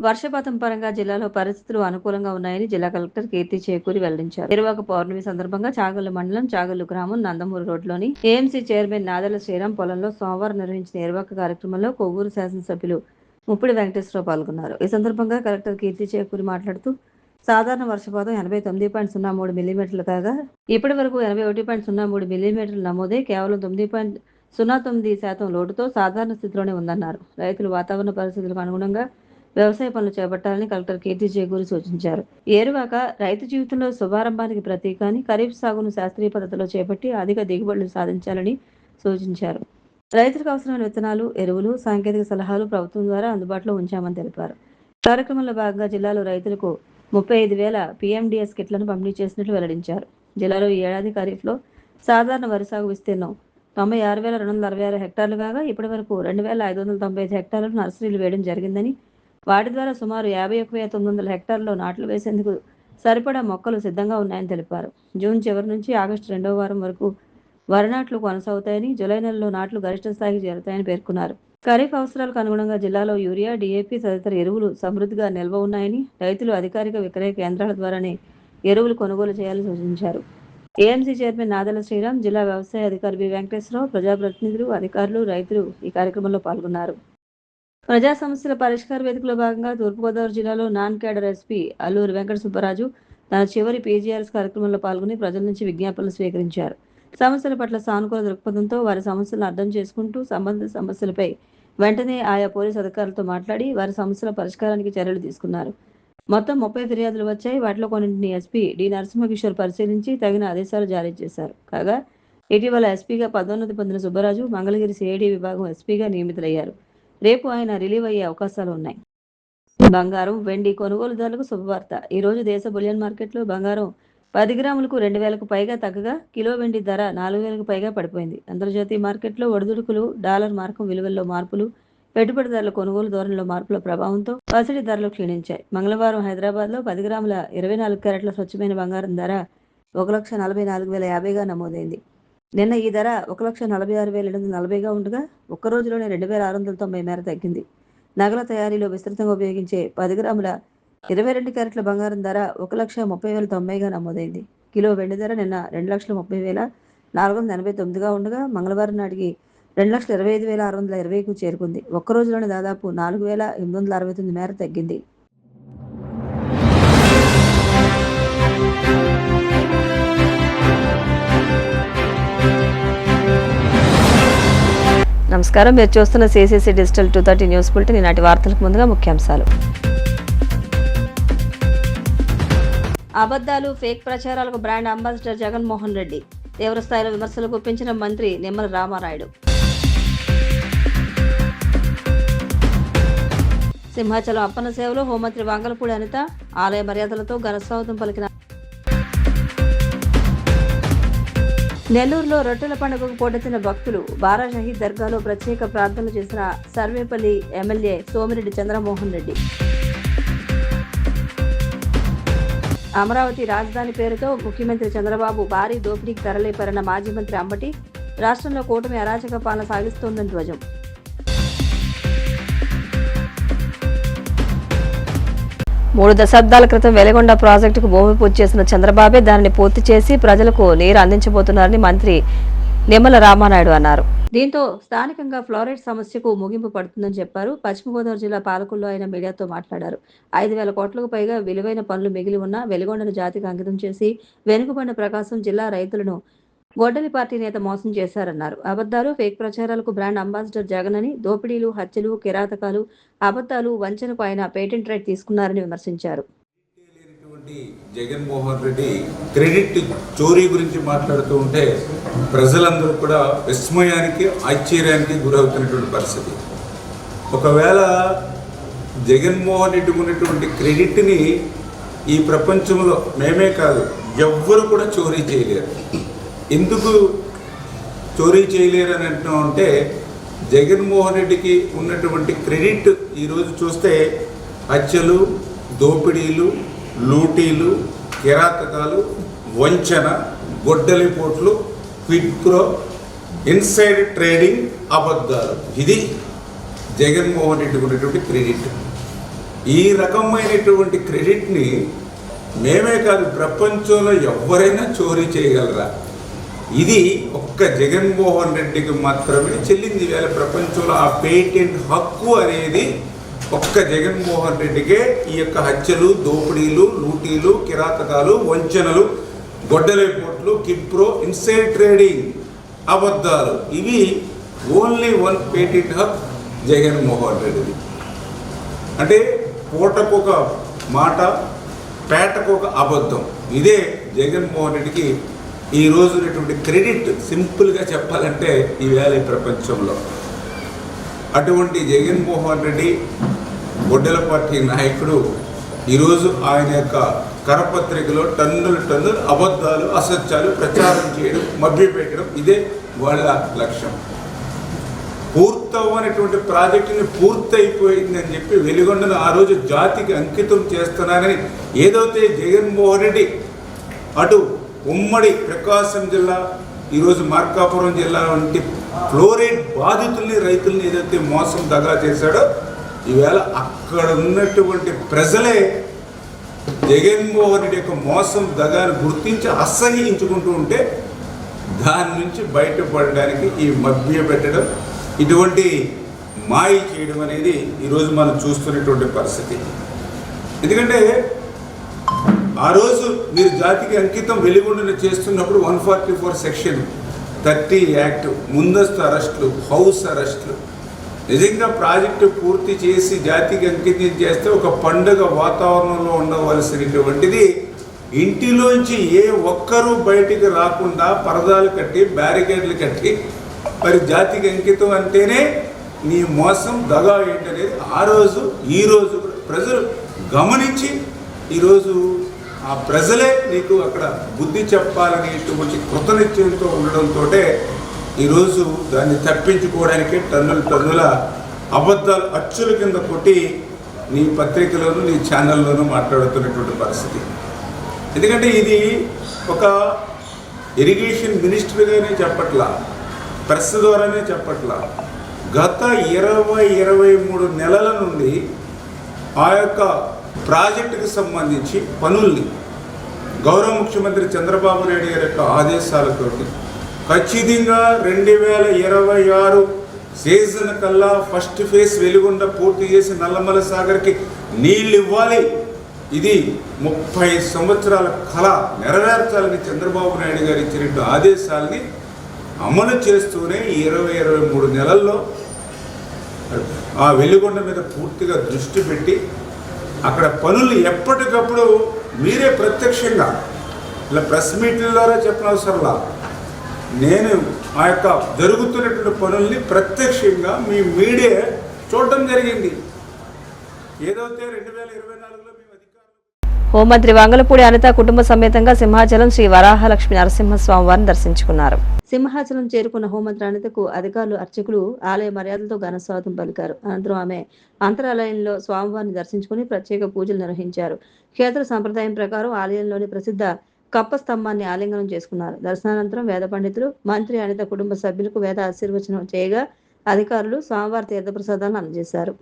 వర్షపాతం పరంగా జిల్లాలో పరిస్థితులు అనుకూలంగా ఉన్నాయని జిల్లా కలెక్టర్ కీర్తి చేకూరి వెల్లడించారు. ఎరువాక పౌర్ణమి సందర్భంగా చాగల్లు మండలం చాగల్లు గ్రామం నందమూరు రోడ్లోని ఏఎంసీ చైర్మన్ నాదెళ్ల శ్రీరామ్ పొలంలో సోమవారం నిర్వహించిన ఎరువాక కార్యక్రమంలో కొవ్వూరు శాసనసభ్యులు ముప్పిడి వెంకటేశ్వరరావు పాల్గొన్నారు. ఈ సందర్భంగా కలెక్టర్ కీర్తి చేకూరి మాట్లాడుతూ సాధారణ వర్షపాతం 89.03 మిల్లీమీటర్లు కాగా ఇప్పటి వరకు 81.03 మిల్లీమీటర్లు నమోదై కేవలం 9.09% లోటుతో సాధారణ స్థితిలోనే ఉందన్నారు. రైతులు వాతావరణ పరిస్థితులకు అనుగుణంగా వ్యవసాయ పనులు చేపట్టాలని కలెక్టర్ కీర్తి చేకూరి సూచించారు. ఏరువాక రైతు జీవితంలో శుభారంభానికి ప్రతీక అని ఖరీఫ్ సాగును శాస్త్రీయ పద్ధతిలో చేపట్టి అధిక దిగుబడులు సాధించాలని సూచించారు. రైతులకు అవసరమైన విత్తనాలు, ఎరువులు, సాంకేతిక సలహాలు ప్రభుత్వం ద్వారా అందుబాటులో ఉంచామని తెలిపారు. కార్యక్రమంలో భాగంగా జిల్లాలో రైతులకు 35,000 PMDS కిట్లను పంపిణీ చేసినట్లు వెల్లడించారు. జిల్లాలో ఈ ఏడాది ఖరీఫ్లో సాధారణ వరి సాగు విస్తీర్ణం 96,266 హెక్టార్లు కాగా ఇప్పటి వరకు 2,595 హెక్టార్లను నర్సరీలు వేయడం జరిగిందని, వాటి ద్వారా సుమారు 51,900 హెక్టార్లలో నాట్లు వేసేందుకు సరిపడా మొక్కలు సిద్ధంగా ఉన్నాయని తెలిపారు. జూన్ చివరి నుంచి ఆగస్టు 2వ వారం వరకు వరి నాట్లు కొనసాగుతాయని, జూలై నెలలో నాట్లు గరిష్ట స్థాయికి చేరుతాయని పేర్కొన్నారు. ఖరీఫ్ అవసరాలకు అనుగుణంగా జిల్లాలో యూరియా, DAP తదితర ఎరువులు సమృద్ధిగా నిల్వ ఉన్నాయని, రైతులు అధికారిక విక్రయ కేంద్రాల ద్వారానే ఎరువులు కొనుగోలు చేయాలని సూచించారు. ఏఎంసీ చైర్మన్ నాదెళ్ల శ్రీరామ్, జిల్లా వ్యవసాయ అధికారి బి వెంకటేశ్వరరావు, ప్రజాప్రతినిధులు, అధికారులు, రైతులు ఈ కార్యక్రమంలో పాల్గొన్నారు. ప్రజా సమస్యల పరిష్కార వేదికలో భాగంగా తూర్పుగోదావరి జిల్లాలో non cadre SP Alluri Venkata Subbaraju తన చివరి PGRS కార్యక్రమంలో పాల్గొని ప్రజల నుంచి విజ్ఞాపనలు స్వీకరించారు. సమస్యల పట్ల సానుకూల దృక్పథంతో వారి సమస్యలను అర్థం చేసుకుంటూ సంబంధిత సమస్యలపై వెంటనే ఆయా పోలీసు అధికారులతో మాట్లాడి వారి సమస్యల పరిష్కారానికి చర్యలు తీసుకున్నారు. మొత్తం 30 ఫిర్యాదులు వచ్చాయి. వాటిలో కొన్నింటిని ఎస్పీ డి నరసింహకిషోర్ పరిశీలించి తగిన ఆదేశాలు జారీ చేశారు. కాగా ఇటీవల ఎస్పీగా పదోన్నతి పొందిన సుబ్బరాజు మంగళగిరి CID విభాగం ఎస్పీగా నియమితులయ్యారు. రేపు ఆయన రిలీవ్ అయ్యే అవకాశాలు ఉన్నాయి. బంగారం, వెండి కొనుగోలుదారులకు శుభవార్త. ఈ రోజు దేశ బులియన్ మార్కెట్లో బంగారం 10 గ్రాములకు 2,000కు పైగా తగ్గగా కిలో వెండి ధర 4,000కు పైగా పడిపోయింది. అంతర్జాతీయ మార్కెట్లో ఒడిదుడుకులు, డాలర్ మార్కం విలువల్లో మార్పులు, పెట్టుబడిదారుల కొనుగోలు ధోరణిలో మార్పుల ప్రభావంతో పసిడి ధరలు క్షీణించాయి. మంగళవారం హైదరాబాద్లో 10 గ్రాముల 24 క్యారెట్ల స్వచ్ఛమైన బంగారం ధర 1,44,050గా నమోదైంది. నిన్న ఈ ధర 1,46,740గా ఉండగా ఒక్కరోజులోనే 2,690 మేర తగ్గింది. నగల తయారీలో విస్తృతంగా ఉపయోగించే 10 గ్రాముల 22 క్యారెట్ల బంగారం ధర 1,30,090గా నమోదైంది. కిలో వెండి ధర నిన్న 2,30,489గా ఉండగా మంగళవారం నాటికి 2,25,620కు చేరుకుంది. ఒక్కరోజులోనే దాదాపు 4,869 మేర తగ్గింది. నమస్కారం, మీరు చూస్తున్న CCC డిజిటల్ 230 న్యూస్ బులెటిన్. ఈనాటి వార్తలకు ముందుగా ముఖ్యాంశాలు. అబద్ధాలు, ఫేక్ ప్రచారాలకు బ్రాండ్ అంబాసిడర్ జగన్మోహన్ రెడ్డి. తీవ్ర స్థాయిలో విమర్శలు గుప్పించిన మంత్రి నిమ్మల రామానాయుడు. సింహాచలం అప్పన్న సేవలో హోంమంత్రి వంగలపూడి అనిత ఆలయ మర్యాదలతో ఘనస్వాగతం పలికిన. నెల్లూరులో రొట్టెల పండుగకు పోటెత్తిన భక్తులు. బారా షహీద్ దర్గాలో ప్రత్యేక ప్రార్థనలు చేసిన సర్వేపల్లి ఎమ్మెల్యే సోమిరెడ్డి చంద్రమోహన్ రెడ్డి. అమరావతి రాజధాని పేరుతో ముఖ్యమంత్రి చంద్రబాబు భారీ దోపిడీకి తరలిపారన్న మాజీ మంత్రి అంబటి. రాష్ట్రంలో కూటమి అరాచక పాలన సాగిస్తోందని ధ్వజం. మూడు దశాబ్దాల క్రితం వెలిగొండ ప్రాజెక్టుకు భూమి పూజ చేసిన చంద్రబాబే దానిని పూర్తి చేసి ప్రజలకు నీరు అందించబోతున్నారని మంత్రి నిమ్మల రామానాయుడు అన్నారు. దీంతో స్థానికంగా ఫ్లోరైడ్ సమస్యకు ముగింపు పడుతుందని చెప్పారు. పశ్చిమ గోదావరి జిల్లా పాలకుల్లో ఆయన మీడియాతో మాట్లాడారు. 5,000 కోట్లకు పైగా విలువైన పనులు మిగిలి ఉన్న వెలిగొండను జాతికి అంకితం చేసి వెనుకబడిన ప్రకాశం జిల్లా రైతులను గొడ్డలి పార్టీ నేత మోసం చేశారన్నారు. అబద్ధాలు, ఫేక్ ప్రచారాలకు బ్రాండ్ అంబాసిడర్ జగన్ అని, దోపిడీలు, హత్యలు, కిరాతకాలు, అబద్ధాలు, వంచనకు ఆయన పేటెంట్ రైట్ తీసుకున్నారని విమర్శించారు. జగన్మోహన్ రెడ్డి క్రెడిట్ చోరీ గురించి మాట్లాడుతూ ఉంటే ప్రజలందరూ కూడా విస్మయానికి, ఆశ్చర్యానికి గురవుతున్నటువంటి పరిస్థితి. ఒకవేళ జగన్మోహన్ రెడ్డి ఉన్నటువంటి క్రెడిట్ని ఈ ప్రపంచంలో మేమే కాదు ఎవ్వరు కూడా చోరీ చేయలేరు. ఎందుకు చోరీ చేయలేరు అని అంటున్నామంటే జగన్మోహన్ రెడ్డికి ఉన్నటువంటి క్రెడిట్ ఈరోజు చూస్తే హత్యలు, దోపిడీలు, లూటీలు, కిరాతకాలు, వంచన, గొడ్డలిపోట్లు, క్విడ్ ప్రో, ఇన్సైడ్ ట్రేడింగ్, అబద్ధాలు. ఇది జగన్మోహన్ రెడ్డికి ఉన్నటువంటి క్రెడిట్. ఈ రకమైనటువంటి క్రెడిట్ని మేమే కాదు, ప్రపంచంలో ఎవరైనా చోరీ చేయగలరా? ఇది ఒక్క జగన్మోహన్ రెడ్డికి మాత్రమే చెల్లింది. వేళ ప్రపంచంలో ఆ పేటెంట్ హక్కు అనేది ఒక్క జగన్మోహన్ రెడ్డికే ఈ యొక్క హత్యలు, దోపిడీలు, లూటీలు, కిరాతకాలు, వంచనలు, గొడ్డలేపోట్లు, కిప్రో, ఇన్సైడ్ ట్రేడింగ్, అబద్ధాలు, ఇవి ఓన్లీ వన్ పేటెంట్ హక్ జగన్మోహన్ రెడ్డిది. అంటే పూటకొక మాట, పేటకొక అబద్ధం. ఇదే జగన్మోహన్ రెడ్డికి ఈ రోజు ఉన్నటువంటి క్రెడిట్. సింపుల్గా చెప్పాలంటే ఈవేళ ఈ ప్రపంచంలో అటువంటి జగన్మోహన్ రెడ్డి గొడ్డల పార్టీ నాయకుడు ఈరోజు ఆయన యొక్క కరపత్రికలో టన్నులు అబద్ధాలు, అసత్యాలు ప్రచారం చేయడం, మభ్యపెట్టడం, ఇదే వాళ్ళ లక్ష్యం. పూర్తవనటువంటి ప్రాజెక్టుని పూర్తయిపోయిందని చెప్పి వెలుగొండను ఆ రోజు జాతికి అంకితం చేస్తున్నానని ఏదైతే జగన్మోహన్ రెడ్డి అటు ఉమ్మడి ప్రకాశం జిల్లా, ఈరోజు మార్కాపురం జిల్లా వంటి ఫ్లోరైడ్ బాధితుల్ని, రైతుల్ని ఏదైతే మోసం దగా చేశాడో, ఈవేళ అక్కడ ఉన్నటువంటి ప్రజలే జగన్మోహన్ రెడ్డి యొక్క మోసం దగాను గుర్తించి అసహ్యించుకుంటూ ఉంటే దాని నుంచి బయటపడడానికి ఈ మభ్య పెట్టడం, ఇటువంటి మాయ చేయడం అనేది ఈరోజు మనం చూస్తున్నటువంటి పరిస్థితి. ఎందుకంటే ఆ రోజు మీరు జాతికి అంకితం వెలుగొండన చేస్తున్నప్పుడు 144 సెక్షన్ 30 యాక్ట్, ముందస్తు అరెస్టులు, హౌస్ అరెస్టులు, నిజంగా ప్రాజెక్టు పూర్తి చేసి జాతికి అంకితం చేస్తే ఒక పండుగ వాతావరణంలో ఉండవలసినటువంటిది ఇంటిలోంచి ఏ ఒక్కరూ బయటికి రాకుండా పరదాలు కట్టి, బ్యారికేడ్లు కట్టి, మరి జాతికి అంకితం అంటేనే నీ మోసం దగా ఏంటనేది ఆ రోజు ఈ రోజు ప్రజలు గమనించి ఈరోజు ఆ ప్రజలే నీకు అక్కడ బుద్ధి చెప్పాలనేటువంటి కృతనిశ్చయంతో ఉండడంతో ఈరోజు దాన్ని తప్పించుకోవడానికి టన్నుల అబద్ధాలు అచ్చుల కింద కొట్టి నీ పత్రికలోనూ నీ ఛానల్లోనూ మాట్లాడుతున్నటువంటి పరిస్థితి. ఎందుకంటే ఇది ఒక ఇరిగేషన్ మినిస్టర్గానే చెప్పట్లా, ప్రెస్ ద్వారానే చెప్పట్లా, గత 23 నెలల నుండి ఆ యొక్క ప్రాజెక్టుకి సంబంధించి పనుల్ని గౌరవ ముఖ్యమంత్రి చంద్రబాబు నాయుడు గారి యొక్క ఆదేశాలతోటి ఖచ్చితంగా 2026 సీజన్ కల్లా ఫస్ట్ ఫేజ్ వెలుగొండ పూర్తి చేసి నల్లమల సాగర్కి నీళ్ళు ఇవ్వాలి, ఇది 30 సంవత్సరాల కళ నెరవేర్చాలని చంద్రబాబు నాయుడు గారు ఇచ్చినట్టు ఆదేశాలని అమలు చేస్తూనే 23 నెలల్లో ఆ వెలుగొండ మీద పూర్తిగా దృష్టి పెట్టి అక్కడ పనులు ఎప్పటికప్పుడు మీరే ప్రత్యక్షంగా ఇలా ప్రెస్ మీట్ల ద్వారా చెప్పనవసరంలా, నేను ఆ యొక్క జరుగుతున్నటువంటి పనుల్ని ప్రత్యక్షంగా మీ మీడియా చూడటం జరిగింది. ఏదైతే 2024లో మేము అధికారులు హోంమంత్రి వంగలపూడి అనిత కుటుంబ సమేతంగా సింహాచలం శ్రీ వరాహలక్ష్మి నరసింహస్వామి వారిని దర్శించుకున్నారు. సింహాచలం చేరుకున్న హోంమంత్రి అనితకు అధికారులు, అర్చకులు ఆలయ మర్యాదలతో ఘనస్వాగతం పలికారు. అనంతరం ఆమె అంతరాలయంలో స్వామివారిని దర్శించుకుని ప్రత్యేక పూజలు నిర్వహించారు. క్షేత్ర సంప్రదాయం ప్రకారం ఆలయంలోని ప్రసిద్ధ కప్ప స్తంభాన్ని ఆలింగనం చేసుకున్నారు. దర్శనానంతరం వేద పండితులు, మంత్రి అనిత కుటుంబ సభ్యులకు వేద ఆశీర్వచనం చేయగా అధికారులు స్వామివారి తీర్థప్రసాదాలను అందజేశారు.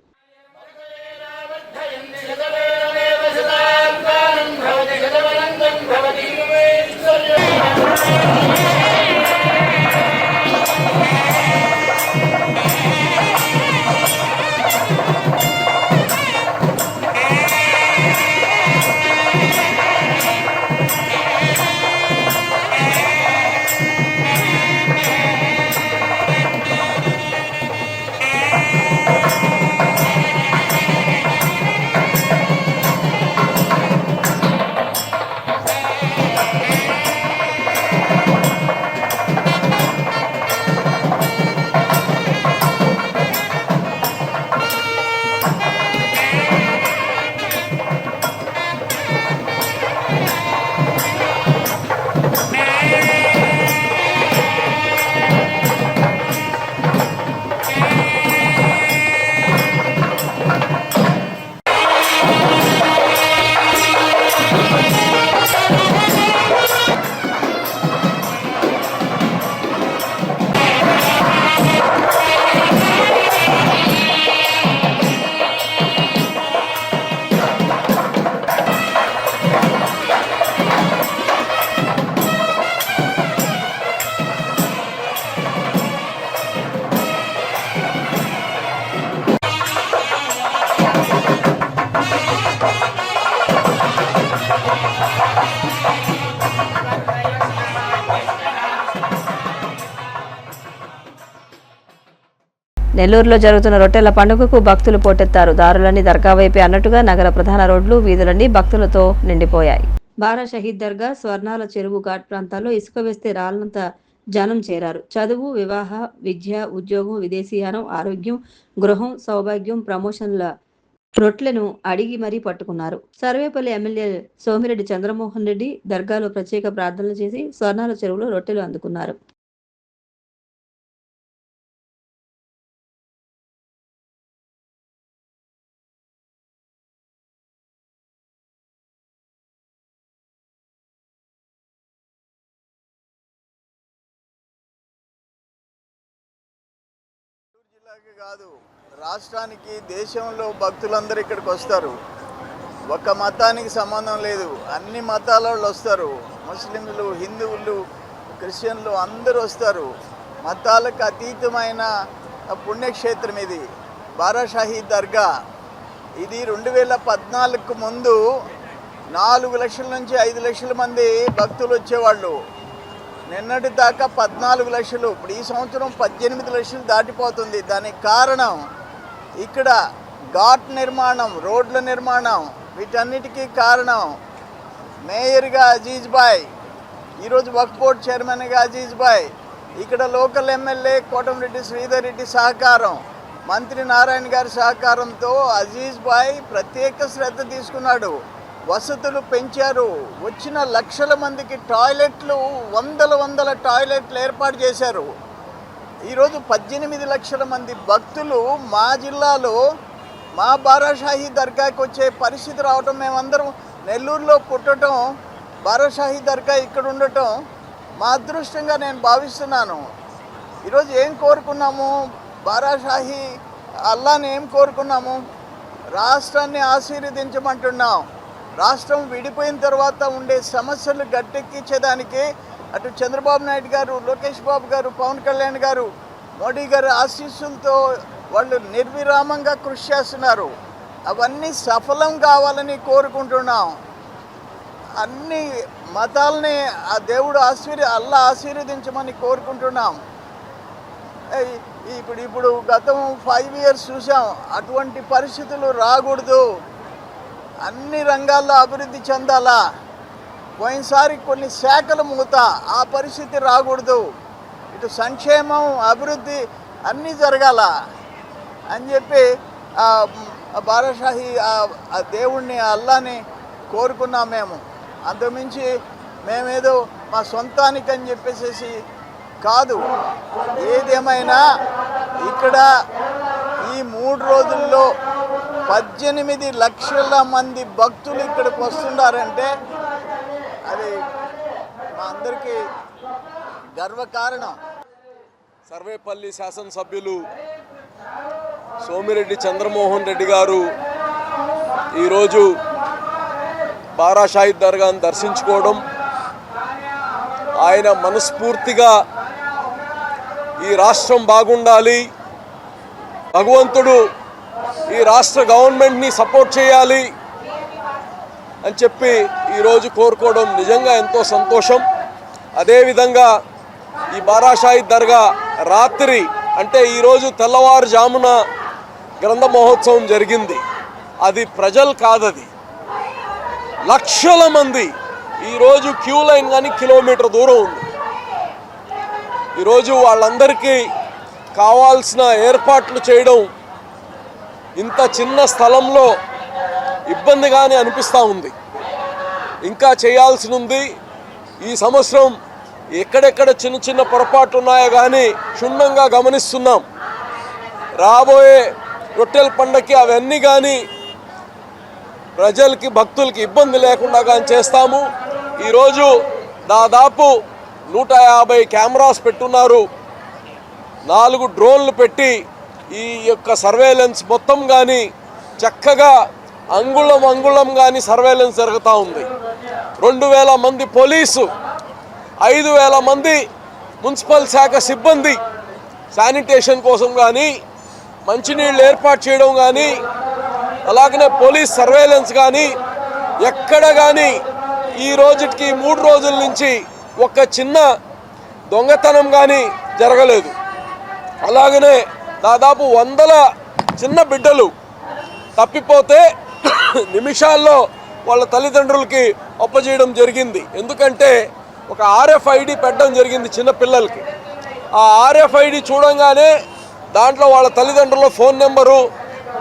నెల్లూరులో జరుగుతున్న రొట్టెల పండుగకు భక్తులు పోటెత్తారు. దారులన్నీ దర్గా వైపే అన్నట్టుగా నగర ప్రధాన రోడ్లు, వీధులన్నీ భక్తులతో నిండిపోయాయి. బారా షహీద్ దర్గా, స్వర్ణాల చెరువు ఘాట్ ప్రాంతాల్లో ఇసుక వేస్తే రాళ్లంత జనం చేరారు. చదువు, వివాహ, విద్య, ఉద్యోగం, విదేశీయానం, ఆరోగ్యం, గృహం, సౌభాగ్యం, ప్రమోషన్ల రొట్లను అడిగి మరీ పట్టుకున్నారు. సర్వేపల్లి ఎమ్మెల్యే సోమిరెడ్డి చంద్రమోహన్ రెడ్డి దర్గాలో ప్రత్యేక ప్రార్థనలు చేసి స్వర్ణాల చెరువులో రొట్టెలు అందుకున్నారు. జిల్లాకి కాదు, రాష్ట్రానికి, దేశంలో భక్తులందరూ ఇక్కడికి వస్తారు. ఒక్క మతానికి సంబంధం లేదు, అన్ని మతాల వాళ్ళు వస్తారు. ముస్లింలు, హిందువులు, క్రిస్టియన్లు అందరూ వస్తారు. మతాలకు అతీతమైన పుణ్యక్షేత్రం ఇది బారా షహీద్ దర్గా. ఇది 2014కు ముందు 4 లక్షల నుంచి 5 లక్షల మంది భక్తులు వచ్చేవాళ్ళు. నిన్నటి దాకా 14 లక్షలు, ఇప్పుడు ఈ సంవత్సరం 18 లక్షలు దాటిపోతుంది. దానికి కారణం ఇక్కడ ఘాట్ నిర్మాణం, రోడ్ల నిర్మాణం, వీటన్నిటికీ కారణం మేయర్గా అజీజ్ బాయ్, ఈరోజు వక్ఫ్ బోర్డ్ చైర్మన్గా అజీజ్ బాయ్, ఇక్కడ లోకల్ ఎమ్మెల్యే కోటమిరెడ్డి శ్రీధర్ రెడ్డి సహకారం, మంత్రి నారాయణ గారి సహకారంతో అజీజ్ బాయ్ ప్రత్యేక శ్రద్ధ తీసుకున్నాడు. వసతులు పెంచారు. వచ్చిన లక్షల మందికి టాయిలెట్లు, వందల టాయిలెట్లు ఏర్పాటు చేశారు. ఈరోజు 18 లక్షల మంది భక్తులు మా జిల్లాలో మా బారా షహీద్ దర్గాకి వచ్చే పరిస్థితి రావటం, మేమందరం నెల్లూరులో పుట్టడం, బారా షహీద్ దర్గా ఇక్కడ ఉండటం మా అదృష్టంగా నేను భావిస్తున్నాను. ఈరోజు ఏం కోరుకున్నాము? బారా షాహీ అల్లాని ఏం కోరుకున్నాము? రాష్ట్రాన్ని ఆశీర్వదించమంటున్నాం. రాష్ట్రం విడిపోయిన తర్వాత ఉండే సమస్యలు గట్టెక్కించేదానికి అటు చంద్రబాబు నాయుడు గారు, లోకేష్ బాబు గారు, పవన్ కళ్యాణ్ గారు, మోడీ గారు ఆశీస్సులతో వాళ్ళు నిర్విరామంగా కృషి చేస్తున్నారు. అవన్నీ సఫలం కావాలని కోరుకుంటున్నాం. అన్ని మతాలని ఆ దేవుడు అల్లా ఆశీర్వదించమని కోరుకుంటున్నాం. ఇప్పుడు గతం 5 years చూసాం. అటువంటి పరిస్థితులు రాకూడదు. అన్ని రంగాల్లో అభివృద్ధి చెందాలా. పోయినసారి కొన్ని శాఖలు మూత, ఆ పరిస్థితి రాకూడదు. ఇటు సంక్షేమం, అభివృద్ధి అన్నీ జరగాల అని చెప్పి బారా షాహీ ఆ దేవుణ్ణి, అల్లాని కోరుకున్నాం మేము. అంతకుమించి మేమేదో మా సొంతానికి అని చెప్పేసి కాదు. ఏదేమైనా ఇక్కడ ఈ 3 రోజుల్లో 18 లక్షల మంది భక్తులు ఇక్కడికి వస్తున్నారంటే అది మా అందరికీ గర్వకారణం. సర్వేపల్లి శాసనసభ్యులు సోమిరెడ్డి చంద్రమోహన్ రెడ్డి గారు ఈరోజు బారా షహీద్ దర్గాను దర్శించుకోవడం, ఆయన మనస్ఫూర్తిగా ఈ రాష్ట్రం బాగుండాలి, భగవంతుడు ఈ రాష్ట్ర గవర్నమెంట్ని సపోర్ట్ చేయాలి అని చెప్పి ఈరోజు కోరుకోవడం నిజంగా ఎంతో సంతోషం. అదేవిధంగా ఈ బారా షహీద్ దర్గా రాత్రి అంటే ఈరోజు తెల్లవారుజామున గ్రంథ మహోత్సవం జరిగింది. అది ప్రజలు కాదది, లక్షల మంది ఈరోజు క్యూ లైన్ కానీ కిలోమీటర్ దూరం ఉంది. ఈరోజు వాళ్ళందరికీ కావాల్సిన ఏర్పాట్లు చేయడం ఇంత చిన్న స్థలంలో ఇబ్బందిగానే అనిపిస్తూ ఉంది. ఇంకా చేయాల్సి ఉంది. ఈ సంవత్సరం ఎక్కడెక్కడ చిన్న చిన్న పొరపాట్లు ఉన్నాయో కానీ క్షుణ్ణంగా గమనిస్తున్నాం. రాబోయే రొట్టెల పండగకి అవన్నీ కానీ ప్రజలకి, భక్తులకి ఇబ్బంది లేకుండా కానీ చేస్తాము. ఈరోజు దాదాపు 150 కెమెరాస్ పెట్టున్నారు. 4 డ్రోన్లు పెట్టి ఈ యొక్క సర్వేలెన్స్ మొత్తం కానీ చక్కగా అంగుళం కానీ సర్వేలెన్స్ జరుగుతూ ఉంది. 2000 మంది పోలీసు, 5000 మంది మున్సిపల్ శాఖ సిబ్బంది శానిటేషన్ కోసం కానీ, మంచినీళ్ళు ఏర్పాటు చేయడం కానీ, అలాగనే పోలీస్ సర్వేలెన్స్ కానీ ఎక్కడ కానీ ఈ రోజుకి 3 రోజుల నుంచి ఒక్క చిన్న దొంగతనం కానీ జరగలేదు. అలాగనే దాదాపు 100 చిన్న బిడ్డలు తప్పిపోతే నిమిషాల్లో వాళ్ళ తల్లిదండ్రులకి అప్పజేయడం జరిగింది. ఎందుకంటే ఒక RFID పెట్టడం జరిగింది చిన్న పిల్లలకి. ఆ RFID చూడంగానే దాంట్లో వాళ్ళ తల్లిదండ్రుల ఫోన్ నెంబరు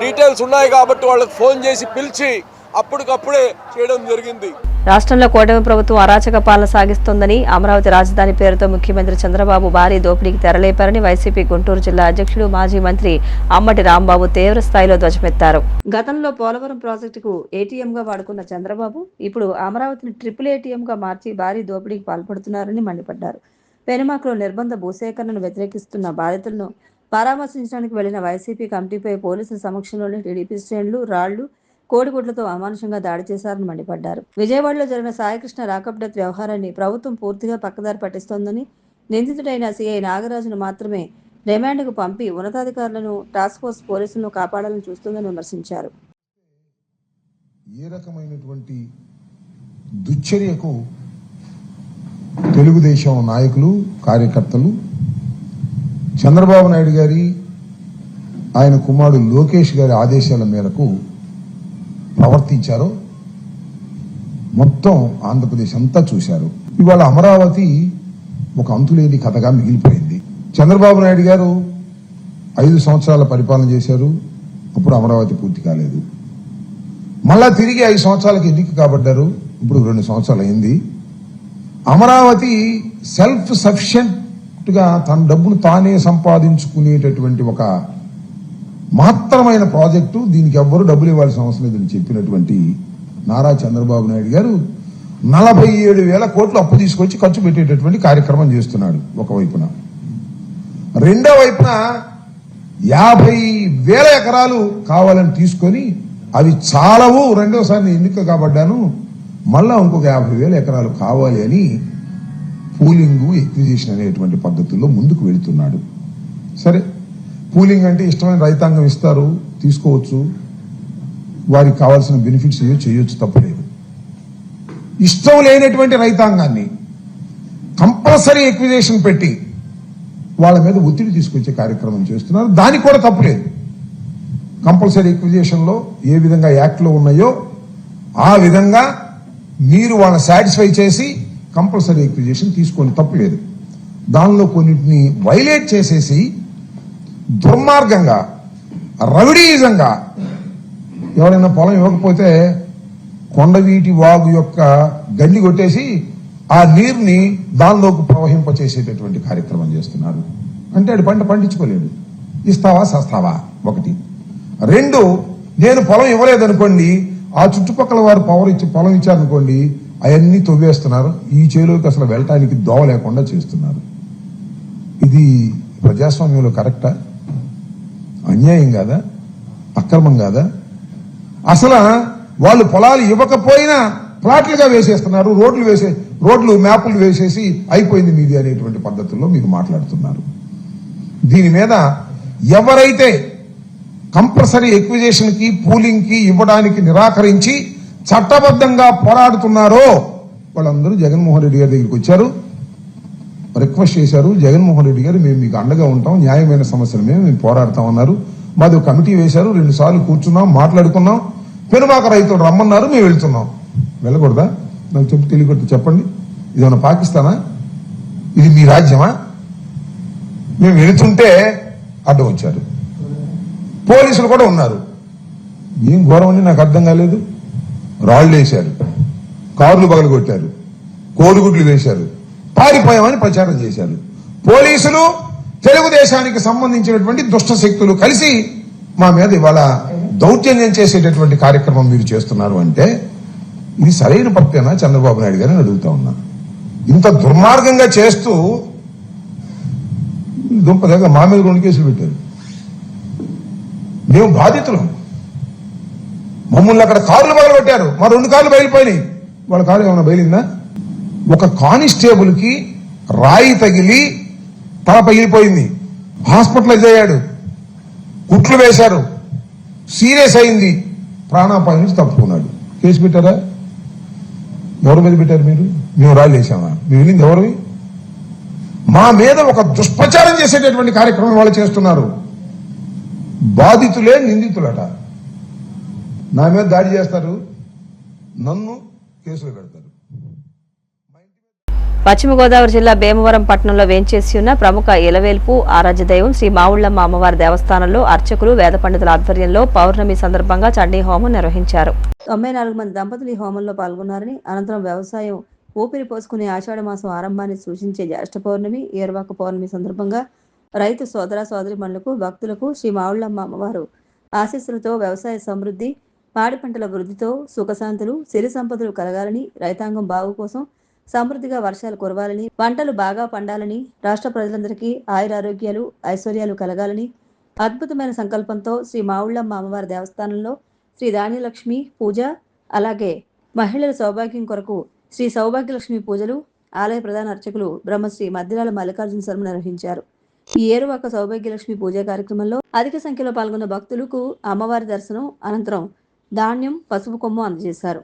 డీటెయిల్స్ ఉన్నాయి కాబట్టి వాళ్ళకి ఫోన్ చేసి పిలిచి అప్పటికప్పుడే చేయడం జరిగింది. రాష్ట్రంలో కూటమి ప్రభుత్వం అరాచక పాలన సాగిస్తోందని, అమరావతి రాజధాని పేరుతో ముఖ్యమంత్రి చంద్రబాబు భారీ దోపిడీకి తెరలేపారని వైసీపీ గుంటూరు జిల్లా అధ్యక్షుడు మాజీ మంత్రి అమ్మటి రాంబాబు తీవ్ర స్థాయిలో ధ్వజమెత్తారు. గతంలో పోలవరం ప్రాజెక్టుకు ఏటీఎంగా వాడుకున్న చంద్రబాబు ఇప్పుడు అమరావతిని ట్రిపుల్ ఏటీఎంగా మార్చి భారీ దోపిడీకి పాల్పడుతున్నారని మండిపడ్డారు. పెనుమాకలో నిర్బంధ భూసేకరణను వ్యతిరేకిస్తున్న బాధితులను పరామర్శించడానికి వెళ్లిన వైసీపీ కమిటీపై పోలీసుల సమక్షంలోనే టీడీపీ శ్రేణులు రాళ్లు, కోడిగుడ్లతో అమానుషంగా దాడి చేశారని మండిపడ్డారు. విజయవాడలో జరిగిన సాయికృష్ణ రాకప్ డెత్ వ్యవహారాన్ని ప్రభుత్వం పూర్తిగా పక్కదారి పట్టిస్తోందని, నిందితుడైన సిఐ నాగరాజును మాత్రమే రిమాండ్కు పంపి ఉన్నతాధికారులను టాస్క్ ఫోర్స్ పోలీసులను కాపాడాలని చూస్తుందని విమర్శించారు. ఏ రకమైనటువంటి దుశ్చర్యకు తెలుగుదేశం నాయకులు, కార్యకర్తలు చంద్రబాబు నాయుడు గారి, ఆయన కుమారుడు లోకేష్ గారి ఆదేశాల మేరకు ప్రవర్తించారో మొత్తం ఆంధ్రప్రదేశ్ అంతా చూశారు. ఇవాళ అమరావతి ఒక అంతులేని కథగా మిగిలిపోయింది. చంద్రబాబు నాయుడు గారు 5 సంవత్సరాల పరిపాలన చేశారు. అప్పుడు అమరావతి పూర్తి కాలేదు. మళ్ళా తిరిగి 5 సంవత్సరాలకు ఎన్నిక కాబడ్డారు. ఇప్పుడు 2 సంవత్సరాలు అయింది. అమరావతి సెల్ఫ్ సఫిషియెంట్ గా తన డబ్బును తానే సంపాదించుకునేటటువంటి ఒక మహత్తరమైన ప్రాజెక్టు. దీనికి ఎవ్వరూ డబ్బులు ఇవ్వాల్సిన అవసరం లేదని చెప్పినటువంటి నారా చంద్రబాబు నాయుడు గారు 47,000 కోట్లు అప్పు తీసుకొచ్చి ఖర్చు పెట్టేటటువంటి కార్యక్రమం చేస్తున్నాడు ఒకవైపున. రెండో వైపున 50,000 ఎకరాలు కావాలని తీసుకొని అవి చాలవు, రెండోసారి ఎన్నిక కాబడ్డాను, మళ్ళా ఇంకొక 50,000 ఎకరాలు కావాలి అని పూలింగ్, ఎక్విజిషన్ అనేటువంటి పద్ధతుల్లో ముందుకు వెళుతున్నాడు. సరే, పూలింగ్ అంటే ఇష్టమైన రైతాంగం ఇస్తారు, తీసుకోవచ్చు, వారికి కావాల్సిన బెనిఫిట్స్ చేయొచ్చు, తప్పలేదు. ఇష్టం లేనటువంటి రైతాంగాన్ని కంపల్సరీ ఎక్విజిషన్ పెట్టి వాళ్ళ మీద ఒత్తిడి తీసుకొచ్చే కార్యక్రమం చేస్తున్నారు. దానికి కూడా తప్పులేదు. కంపల్సరీ ఎక్విజిషన్ లో ఏ విధంగా యాక్ట్ లో ఉన్నాయో ఆ విధంగా మీరు వాళ్ళని సాటిస్ఫై చేసి కంపల్సరీ ఎక్విజిషన్ తీసుకొని తప్పులేదు. దానిలో కొన్నిటిని వైలేట్ చేసేసి దుర్మార్గంగా, రవిడీజంగా ఎవరైనా పొలం ఇవ్వకపోతే కొండవీటి వాగు యొక్క గండి కొట్టేసి ఆ నీరుని దానిలోకి ప్రవహింపచేసేటటువంటి కార్యక్రమం చేస్తున్నారు. అంటే అది పంట పండించుకోలేడు. ఇస్తావా సస్తావా ఒకటి. రెండు, నేను పొలం ఇవ్వలేదనుకోండి, ఆ చుట్టుపక్కల వారు పొలం ఇచ్చారనుకోండి, అవన్నీ తవ్వేస్తున్నారు. ఈ చేలోకి అసలు వెళ్ళటానికి దోవ లేకుండా చేస్తున్నారు. ఇది ప్రజాస్వామ్యంలో కరెక్టా? అన్యాయం కాదా? అక్రమం కాదా? అసలు వాళ్ళు పొలాలు ఇవ్వకపోయినా ప్లాట్లుగా వేసేస్తున్నారు, రోడ్లు మ్యాపులు వేసేసి అయిపోయింది మీది అనేటువంటి పద్ధతుల్లో మీరు మాట్లాడుతున్నారు. దీని మీద ఎవరైతే కంపల్సరీ ఎక్విజిషన్ కి, పూలింగ్ కి ఇవ్వడానికి నిరాకరించి చట్టబద్ధంగా పోరాడుతున్నారో వాళ్ళందరూ జగన్మోహన్ రెడ్డి గారి దగ్గరికి వచ్చారు, రిక్వెస్ట్ చేశారు. జగన్మోహన్ రెడ్డి గారు మేము మీకు అండగా ఉంటాం, న్యాయమైన సమస్యలు మేము పోరాడతామన్నారు. మాది ఒక కమిటీ వేశారు, 2 సార్లు కూర్చున్నాం, మాట్లాడుకున్నాం. పెనుమాక రైతులు రమ్మన్నారు, మేము వెళ్తున్నాం. వెళ్ళకూడదా? నాకు తెలియకూడదు, చెప్పండి. ఇదేమన్నా పాకిస్తానా? ఇది మీ రాజ్యమా? మేము వెళుతుంటే అడ్డం వచ్చారు. పోలీసులు కూడా ఉన్నారు. ఏం ఘోరం అని నాకు అర్థం కాలేదు. రాళ్లు వేశారు, కార్లు పగలగొట్టారు, కోడిగుడ్లు వేశారు, పారిపోయామని ప్రచారం చేశారు. పోలీసులు, తెలుగుదేశానికి సంబంధించినటువంటి దుష్ట శక్తులు కలిసి మా మీద ఇవాళ దౌర్జన్యం చేసేటటువంటి కార్యక్రమం మీరు చేస్తున్నారు అంటే ఇది సరైన పద్ధతేనా చంద్రబాబు నాయుడు గారిని అడుగుతా ఉన్నా. ఇంత దుర్మార్గంగా చేస్తూ దుంపదగ్గ మా మీద 2 కేసులు పెట్టారు. మేము బాధితులం. మమ్మల్ని అక్కడ కార్లు పగలగొట్టారు, మా 2 కార్లు బయలుపోయినాయి. వాళ్ళ కారు ఏమైనా బయలుందా? ఒక కానిస్టేబుల్ కి రాయి తగిలి తల పగిలిపోయింది, హాస్పిటలైజ్ అయ్యాడు, కుట్లు వేశారు, సీరియస్ అయింది, ప్రాణాపాయం నుంచి తప్పుకున్నాడు. కేసు పెట్టారా? ఎవరి మీద పెట్టారు మీరు? మేము రాళ్ళు వేసామా? మేము వెళ్ళింది ఎవరివి? మా మీద ఒక దుష్ప్రచారం చేసేటటువంటి కార్యక్రమం వాళ్ళు చేస్తున్నారు. బాధితులే నిందితులట. నా మీద దాడి చేస్తారు, నన్ను కేసులు పెడతారు. పశ్చిమ గోదావరి జిల్లా భీమవరం పట్టణంలో వేంచేసి ఉన్న ప్రముఖ ఇలవేల్పు ఆరాధ్య దైవం శ్రీ మావుళ్లమ్మ అమ్మవారి దేవస్థానంలో అర్చకులు వేద పండితుల ఆధ్వర్యంలో పౌర్ణమి సందర్భంగా చండీ హోమం నిర్వహించారు. 94 మంది దంపతులు ఈ హోమంలో పాల్గొన్నారని, అనంతరం వ్యవసాయం ఊపిరి పోసుకునే ఆషాఢ మాసం ఆరంభాన్ని సూచించే జ్యేష్ఠ పౌర్ణమి, ఏరువాక పౌర్ణమి సందర్భంగా రైతు సోదర సోదరిమణులకు భక్తులకు శ్రీ మావుళ్లమ్మ అమ్మవారు ఆశీస్సులతో వ్యవసాయ సమృద్ధి, పాడి పంటల వృద్ధితో సుఖశాంతులు, సిరి సంపదలు కలగాలని, రైతాంగం బాగు కోసం సమృద్ధిగా వర్షాలు కురవాలని, పంటలు బాగా పండాలని, రాష్ట్ర ప్రజలందరికీ ఆయురారోగ్యాలు ఐశ్వర్యాలు కలగాలని అద్భుతమైన సంకల్పంతో శ్రీ మావుళ్లమ్మ అమ్మవారి దేవస్థానంలో శ్రీ ధాన్యలక్ష్మి పూజ, అలాగే మహిళల సౌభాగ్యం కొరకు శ్రీ సౌభాగ్యలక్ష్మి పూజలు ఆలయ ప్రధాన అర్చకులు బ్రహ్మశ్రీ మద్దిరాల మల్లికార్జున శర్మ నిర్వహించారు. ఈ ఏరువాక సౌభాగ్యలక్ష్మి పూజా కార్యక్రమంలో అధిక సంఖ్యలో పాల్గొన్న భక్తులకు అమ్మవారి దర్శనం అనంతరం ధాన్యం, పసుపు కొమ్ము అందజేశారు.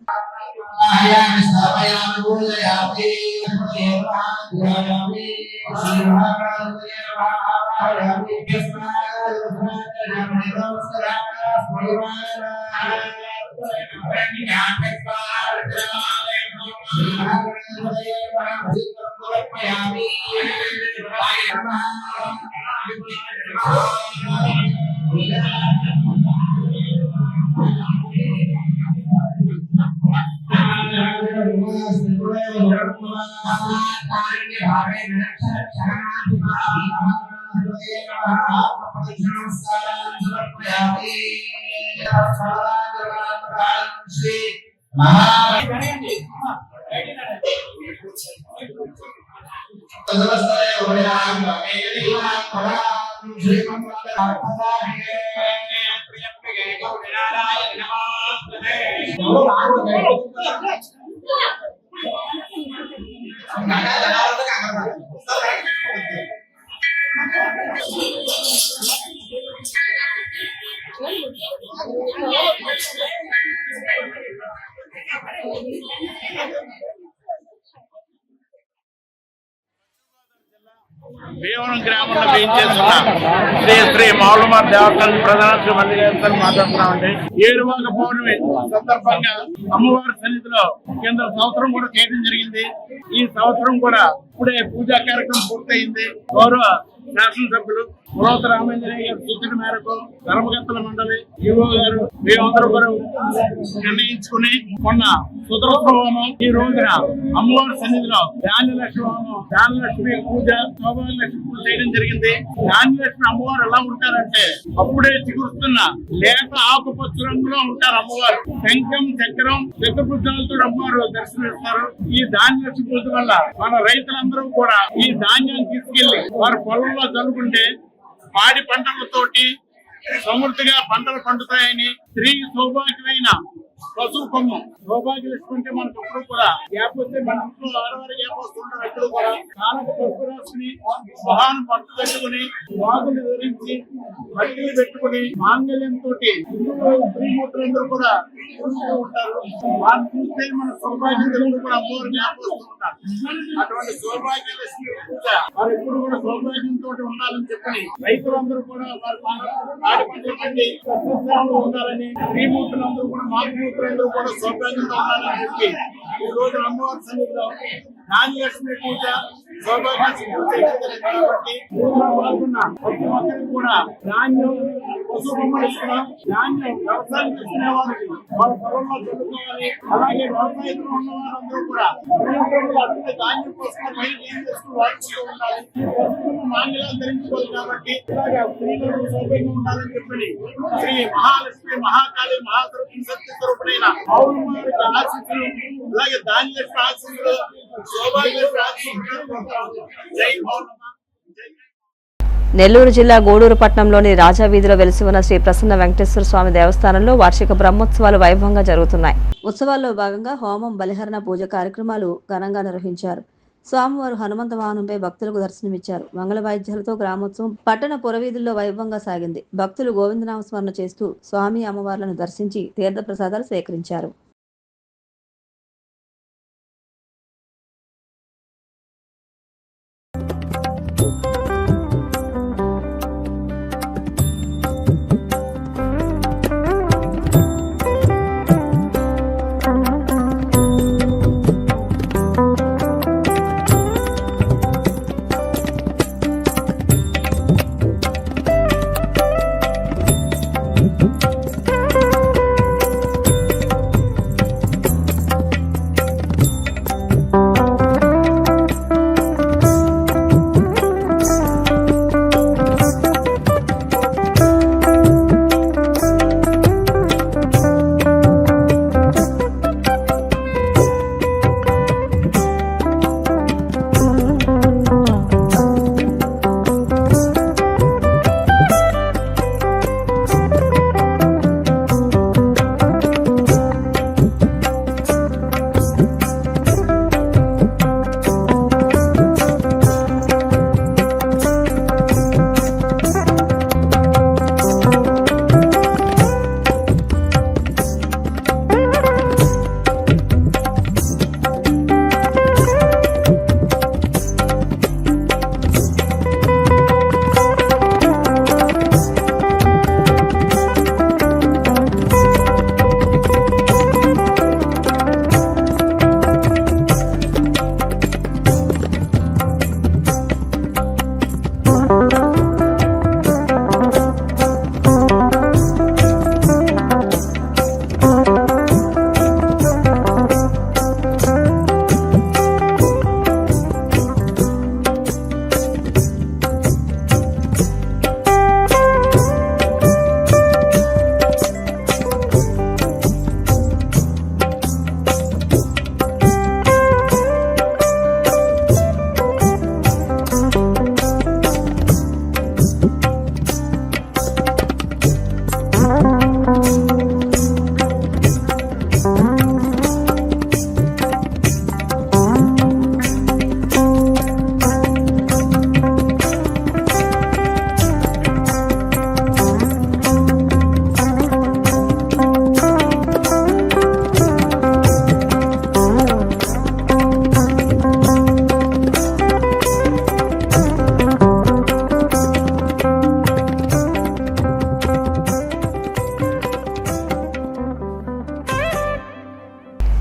భీమవరం గ్రామంలో వేయించేస్తున్న శ్రీ శ్రీ మావుళ్లమ్మ దేవస్థానం ప్రధాన శ్రీ మల్లికార్జున మాట్లాడుతున్నామండి. ఏరువాక పౌర్ణమి సందర్భంగా అమ్మవారి సన్నిధిలో కింద సంవత్సరం కూడా చేయడం జరిగింది. ఈ సంవత్సరం కూడా ఇప్పుడే పూజా కార్యక్రమం పూర్తయింది. గౌరవ శాసనసభ్యులు పురోత రామేంద్రయ్య గారి సూచన మేరకు ధర్మకర్తల మండలి ఈవో గారు మేమందరూ కూడా నిర్ణయించుకుని మొన్న సుదర్శన హోమం, ఈ రోజున అమ్మవారి సన్నిధిలో ధాన్యలక్ష్మి హోమం, ధాన్యలక్ష్మి పూజ, సౌభాగ్యలక్ష్మి పూజ చేయడం జరిగింది. ధాన్యలక్ష్మి అమ్మవారు ఎలా ఉంటారంటే అప్పుడే చిగురుస్తున్న లేత ఆకుపచ్చ రంగులో ఉంటారు అమ్మవారు. శంఖం, చక్రం, చతుర్భుజాలతో అమ్మవారు దర్శనమిస్తారు. ఈ ధాన్యలక్ష్మి పూజ వల్ల మన రైతులందరూ కూడా ఈ ధాన్యాన్ని తీసుకెళ్లి వారి పొలంలో జల్లుకుంటే పాడి పంటలతోటి సమృద్ధిగా పంటలు పండుతాయని, స్త్రీ సౌభాగ్యమైన పశువు కొమ్ము సౌభాగ్యలక్ష్మి అంటే మనకు ఎప్పుడు కూడా గ్యాప్ వస్తే మన ఇంట్లో ఆడవారి గ్యాప్ వస్తుంటారు. ఎప్పుడు కూడా కాలకు పసుపు రాసుకుని మొహాన్ని పట్టు పెట్టుకుని వాగులు ధరించి మట్టిని పెట్టుకుని మాంగళ్యంతో స్త్రీమూర్తులందరూ కూడా చూస్తూ ఉంటారు. వారిని చూస్తే మన సౌభాగ్యులందరూ కూడా అమ్మవారు గ్యాప్ వస్తూ ఉంటారు. అటువంటి సౌభాగ్యలక్ష్మి పూజ వారు ఎప్పుడు కూడా సౌభాగ్యంతో ఉండాలని చెప్పని రైతులందరూ కూడా వారి పాడి పంటలు పండి ఉండాలని, స్త్రీమూర్తులందరూ కూడా మాతృమూర్తులందరూ కూడా సౌభాగ్యంగా ఉండాలని చెప్పి ఈ రోజు అమ్మవారి సన్నిధిలో ధాన్యలక్ష్మి పూజ, సౌభాగ్యలక్ష్మి పూజ కాబట్టి పాల్గొన్న ప్రతి ఒక్కరికి కూడా ధాన్యం, పశు బొమ్మలు ఇస్తున్నాం. ధాన్యం వ్యవసాయం చేసుకునే వారికి వాళ్ళ పొలంలో చదువుకోవాలి. అలాగే వ్యవసాయంలో ఉన్న వారందరూ కూడా అన్ని ధాన్యం కోసం బయట ఏం చేసుకుని వాడుకుంటూ ఉండాలి. ఈ పశువులను మాన్యాలు ధరించుకోవాలి. కాబట్టి ఇలాగా స్త్రీలకు సౌభాగ్యం ఉండాలని చెప్పి శ్రీ మహాలక్ష్మి, మహాకాళి, మహాసరస్వతి శక్తి స్వరూపుడైన మావుళ్లమ్మ వారికి ఆశీస్సులు, అలాగే ధాన్యలక్ష్మి ఆశీస్సులు, సౌభాగ్యలక్ష్మి ఆశీస్సులు. జై మావుళ్లమ్మ. నెల్లూరు జిల్లా గూడూరు పట్టణంలోని రాజా వీధిలో వెలిసి ఉన్న శ్రీ ప్రసన్న వెంకటేశ్వర స్వామి దేవస్థానంలో వార్షిక బ్రహ్మోత్సవాలు వైభవంగా జరుగుతున్నాయి. ఉత్సవాల్లో భాగంగా హోమం, బలిహరణ, పూజ కార్యక్రమాలు ఘనంగా నిర్వహించారు. స్వామివారు హనుమంత వాహనంపై భక్తులకు దర్శనమిచ్చారు. మంగళ వాయిద్యాలతో గ్రామోత్సవం పట్టణ పురవీధుల్లో వైభవంగా సాగింది. భక్తులు గోవిందనామస్మరణ చేస్తూ స్వామి, అమ్మవార్లను దర్శించి తీర్థ ప్రసాదాలు సేకరించారు.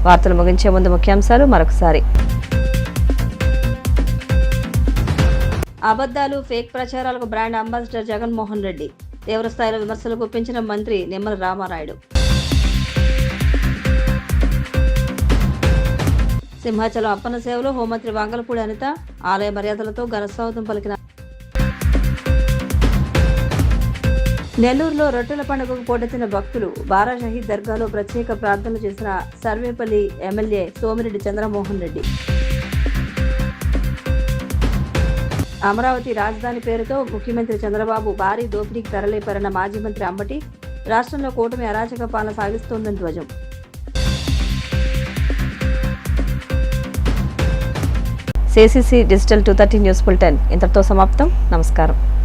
వార్తలు ముగించే ముందు ముఖ్యాంశాలు మరొకసారి. అబద్దాలు, ఫేక్ ప్రచారాలకు బ్రాండ్ అంబాసిడర్ జగన్మోహన్ రెడ్డి. తీవ్ర స్థాయిలో విమర్శలు గుప్పించిన మంత్రి నిమ్మల రామానాయుడు. సింహాచలం అప్పన్న సేవలో హోంమంత్రి వంగలపూడి అనిత ఆలయ మర్యాదలతో ఘనస్వాగతం పలికిన. నెల్లూరులో రొట్టెల పండుగకు పోటెత్తిన భక్తులు. బారా షహీద్ దర్గాలో ప్రత్యేక ప్రార్థనలు చేసిన సర్వేపల్లి ఎమ్మెల్యే సోమిరెడ్డి చంద్రమోహన్ రెడ్డి. అమరావతి రాజధాని పేరుతో ముఖ్యమంత్రి చంద్రబాబు భారీ దోపిడీకి తరలిపారన్న మాజీ మంత్రి అంబటి. రాష్ట్రంలో కూటమి అరాచక పాలన సాగిస్తోందని ధ్వజం. CCC డిజిటల్ 230 న్యూస్ బులెటిన్ ఇంతటితో సమాప్తం. నమస్కారం.